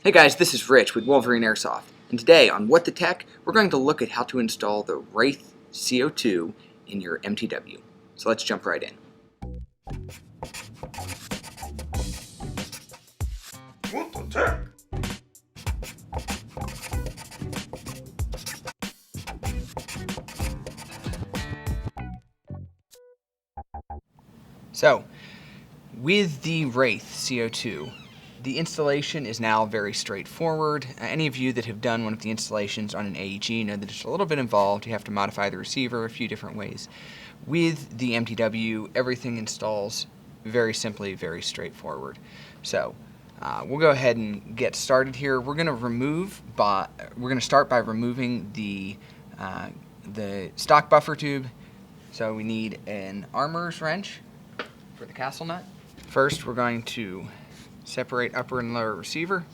Hey guys, this is Rich with Wolverine Airsoft, and today on What the Tech, we're going to look at how to install the WRAITH CO2 in your MTW. So let's jump right in. What the tech? So, with the WRAITH CO2, the installation is now very straightforward. Any of you that have done one of the installations on an AEG know that it's a little bit involved. You have to modify the receiver a few different ways. With the MTW, everything installs very simply, very straightforward. So, we'll go ahead and get started here. We're going to start by removing the stock buffer tube. So we need an armorer's wrench for the castle nut. First, we're going to separate upper and lower receiver.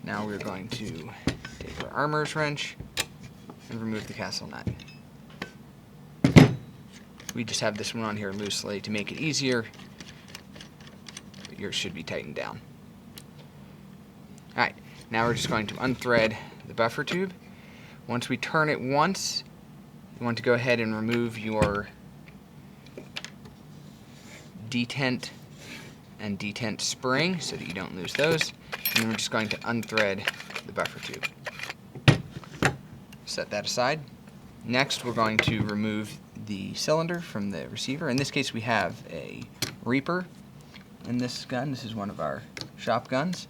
Now we're going to take our armorer's wrench and remove the castle nut. We just have this one on here loosely to make it easier, but yours should be tightened down. Alright, now we're just going to unthread the buffer tube. Once we turn it once, you want to go ahead and remove your detent and detent spring so that you don't lose those. And then we're just going to unthread the buffer tube. Set that aside. Next, we're going to remove the cylinder from the receiver. In this case, we have a Reaper in this gun. This is one of our shop guns.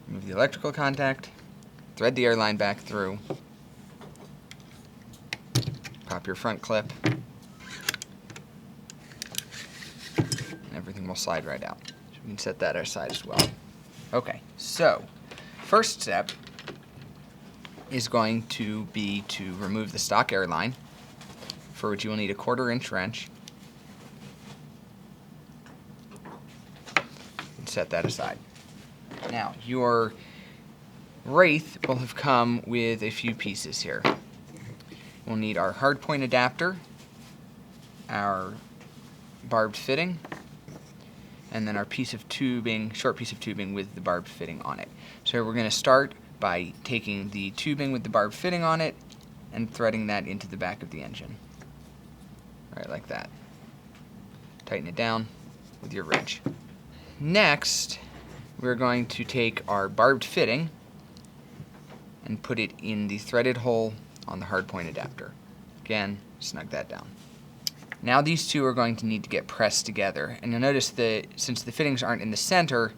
Remove the electrical contact, thread the airline back through, pop your front clip, and everything will slide right out. So we can set that aside as well. Okay, so first step is going to be to remove the stock airline, for which you will need a 1/4 inch wrench. And set that aside. Now, your WRAITH will have come with a few pieces here. We'll need our hardpoint adapter, our barbed fitting, and then our piece of tubing, short piece of tubing with the barbed fitting on it. So we're going to start by taking the tubing with the barbed fitting on it and threading that into the back of the engine. Right like that. Tighten it down with your wrench. Next, we're going to take our barbed fitting and put it in the threaded hole on the hardpoint adapter. Again, snug that down. Now these two are going to need to get pressed together, and you'll notice that since the fittings aren't in the center,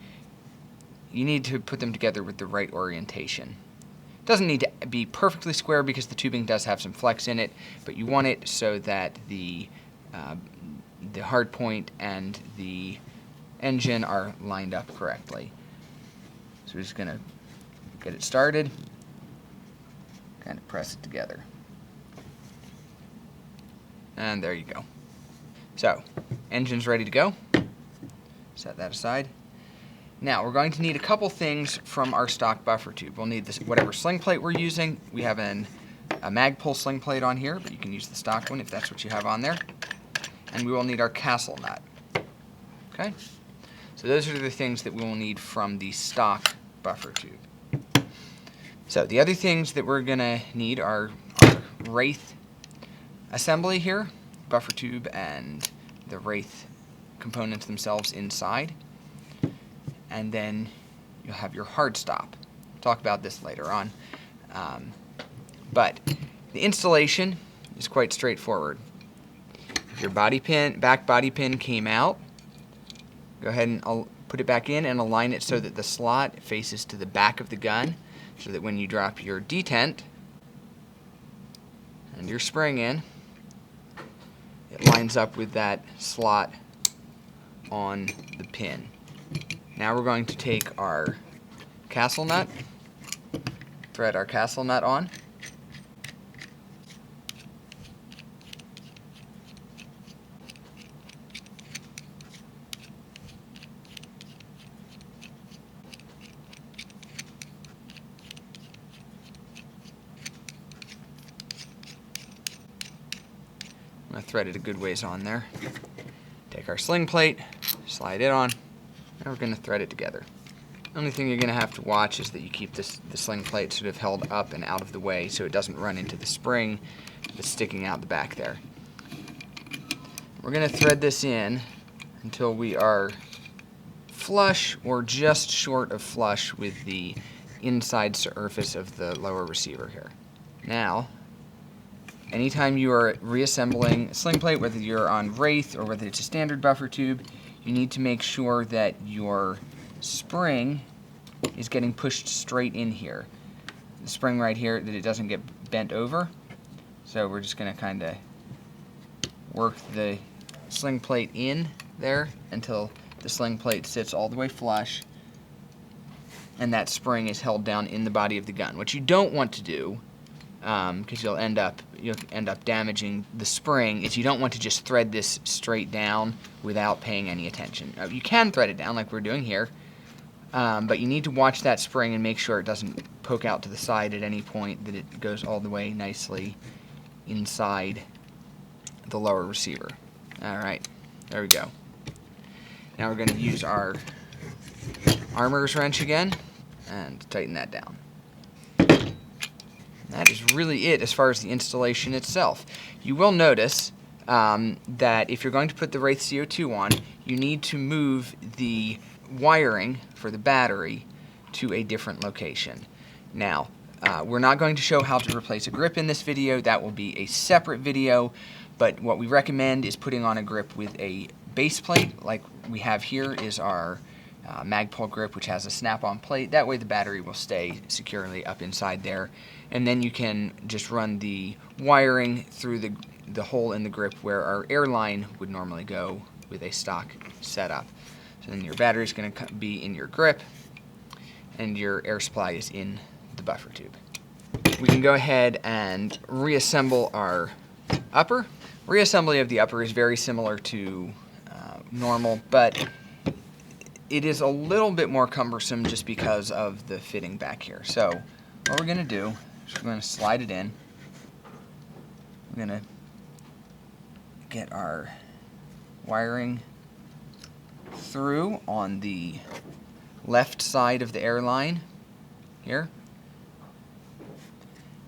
you need to put them together with the right orientation. It doesn't need to be perfectly square because the tubing does have some flex in it, but you want it so that the hardpoint and the engine are lined up correctly. So we're just going to get it started, kind of press it together. And there you go. So, engine's ready to go. Set that aside. Now, we're going to need a couple things from our stock buffer tube. We'll need this, whatever sling plate we're using. We have a Magpul sling plate on here, but you can use the stock one if that's what you have on there. And we will need our castle nut. Okay? So those are the things that we will need from the stock buffer tube. So the other things that we're going to need are our WRAITH assembly here, buffer tube and the WRAITH components themselves inside. And then you'll have your hard stop. We'll talk about this later on. But the installation is quite straightforward. If your back body pin came out, go ahead and put it back in and align it so that the slot faces to the back of the gun, so that when you drop your detent and your spring in, it lines up with that slot on the pin. Now we're going to take our castle nut, thread our castle nut on, thread it a good ways on there. Take our sling plate, slide it on, and we're going to thread it together. The only thing you're going to have to watch is that you keep the sling plate sort of held up and out of the way so it doesn't run into the spring that's sticking out the back there. We're going to thread this in until we are flush or just short of flush with the inside surface of the lower receiver here. Now, anytime you are reassembling a sling plate, whether you're on WRAITH or whether it's a standard buffer tube, you need to make sure that your spring is getting pushed straight in here. The spring right here, that it doesn't get bent over. So we're just going to kind of work the sling plate in there until the sling plate sits all the way flush and that spring is held down in the body of the gun. What you don't want to do, because you'll end up damaging the spring, is you don't want to just thread this straight down without paying any attention. You can thread it down like we're doing here, but you need to watch that spring and make sure it doesn't poke out to the side at any point, that it goes all the way nicely inside the lower receiver. Alright, there we go. Now we're going to use our armorer's wrench again and tighten that down. That is really it as far as the installation itself. You will notice that if you're going to put the WRAITH CO2 on, you need to move the wiring for the battery to a different location. Now, we're not going to show how to replace a grip in this video. That will be a separate video, but what we recommend is putting on a grip with a base plate, like we have here is our Magpul grip, which has a snap-on plate. That way the battery will stay securely up inside there, and then you can just run the wiring through the hole in the grip where our airline would normally go with a stock setup. So then your battery is going to be in your grip, and your air supply is in the buffer tube. We can go ahead and reassemble our upper. Reassembly of the upper is very similar to normal, but it is a little bit more cumbersome just because of the fitting back here. So what we're going to do is we're going to slide it in. We're going to get our wiring through on the left side of the airline here.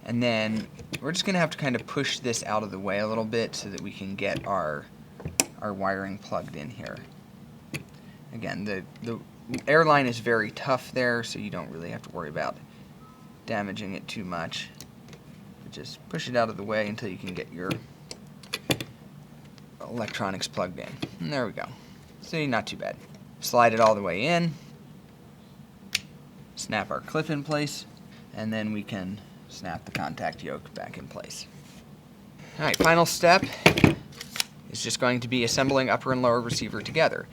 And then we're just going to have to kind of push this out of the way a little bit so that we can get our wiring plugged in here. Again, the airline is very tough there, so you don't really have to worry about damaging it too much. But just push it out of the way until you can get your electronics plugged in. And there we go. See, not too bad. Slide it all the way in. Snap our clip in place, and then we can snap the contact yoke back in place. Alright, final step is just going to be assembling upper and lower receiver together.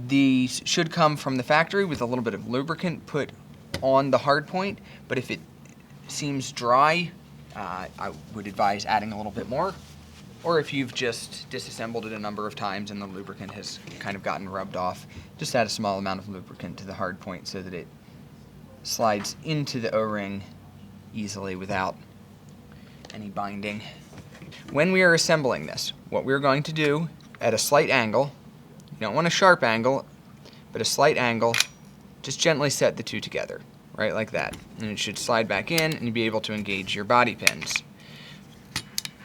These should come from the factory with a little bit of lubricant put on the hard point, but if it seems dry, I would advise adding a little bit more. Or if you've just disassembled it a number of times and the lubricant has kind of gotten rubbed off, just add a small amount of lubricant to the hard point so that it slides into the O-ring easily without any binding. When we are assembling this, what we're going to do at a slight angle, you don't want a sharp angle, but a slight angle, just gently set the two together, right like that. And it should slide back in and you'll be able to engage your body pins.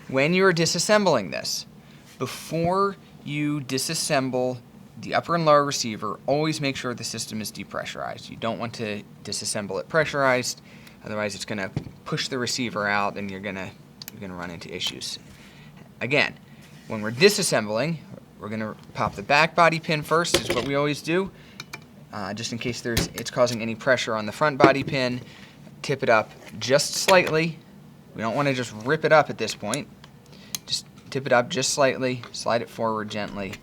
When you are disassembling this, before you disassemble the upper and lower receiver, always make sure the system is depressurized. You don't want to disassemble it pressurized, otherwise it's going to push the receiver out and you're going to run into issues. Again, when we're disassembling, we're going to pop the back body pin first, is what we always do, just in case it's causing any pressure on the front body pin. Tip it up just slightly. We don't want to just rip it up at this point. Just tip it up just slightly, slide it forward gently,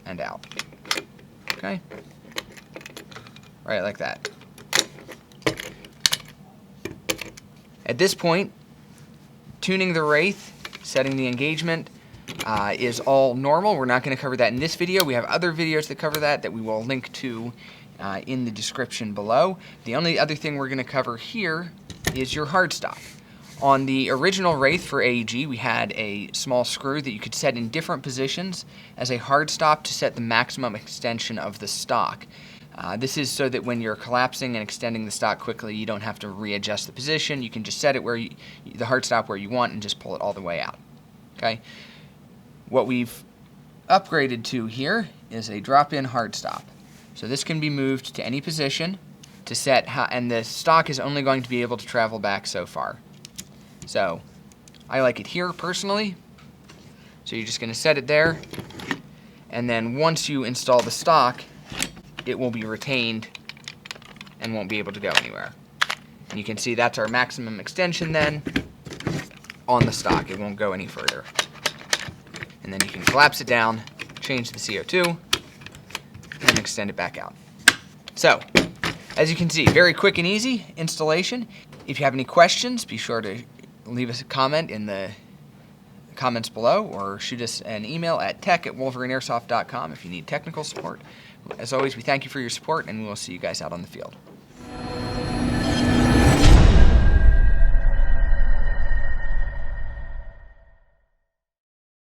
and out. Okay? Right like that. At this point, tuning the WRAITH, setting the engagement, is all normal. We're not going to cover that in this video. We have other videos that cover that we will link to in the description below. The only other thing we're going to cover here is your hard stock. On the original Wraith for AEG, we had a small screw that you could set in different positions as a hard stop to set the maximum extension of the stock. This is so that when you're collapsing and extending the stock quickly, you don't have to readjust the position. You can just set it where the hard stop where you want and just pull it all the way out. Okay. What we've upgraded to here is a drop-in hard stop. So this can be moved to any position to set, and the stock is only going to be able to travel back so far. So I like it here personally. So you're just going to set it there, and then once you install the stock, it will be retained and won't be able to go anywhere. And you can see that's our maximum extension then on the stock. It won't go any further. And then you can collapse it down, change the CO2, and extend it back out. So, as you can see, very quick and easy installation. If you have any questions, be sure to leave us a comment in the comments below or shoot us an email at tech@wolverineairsoft.com if you need technical support. As always, we thank you for your support, and we will see you guys out on the field.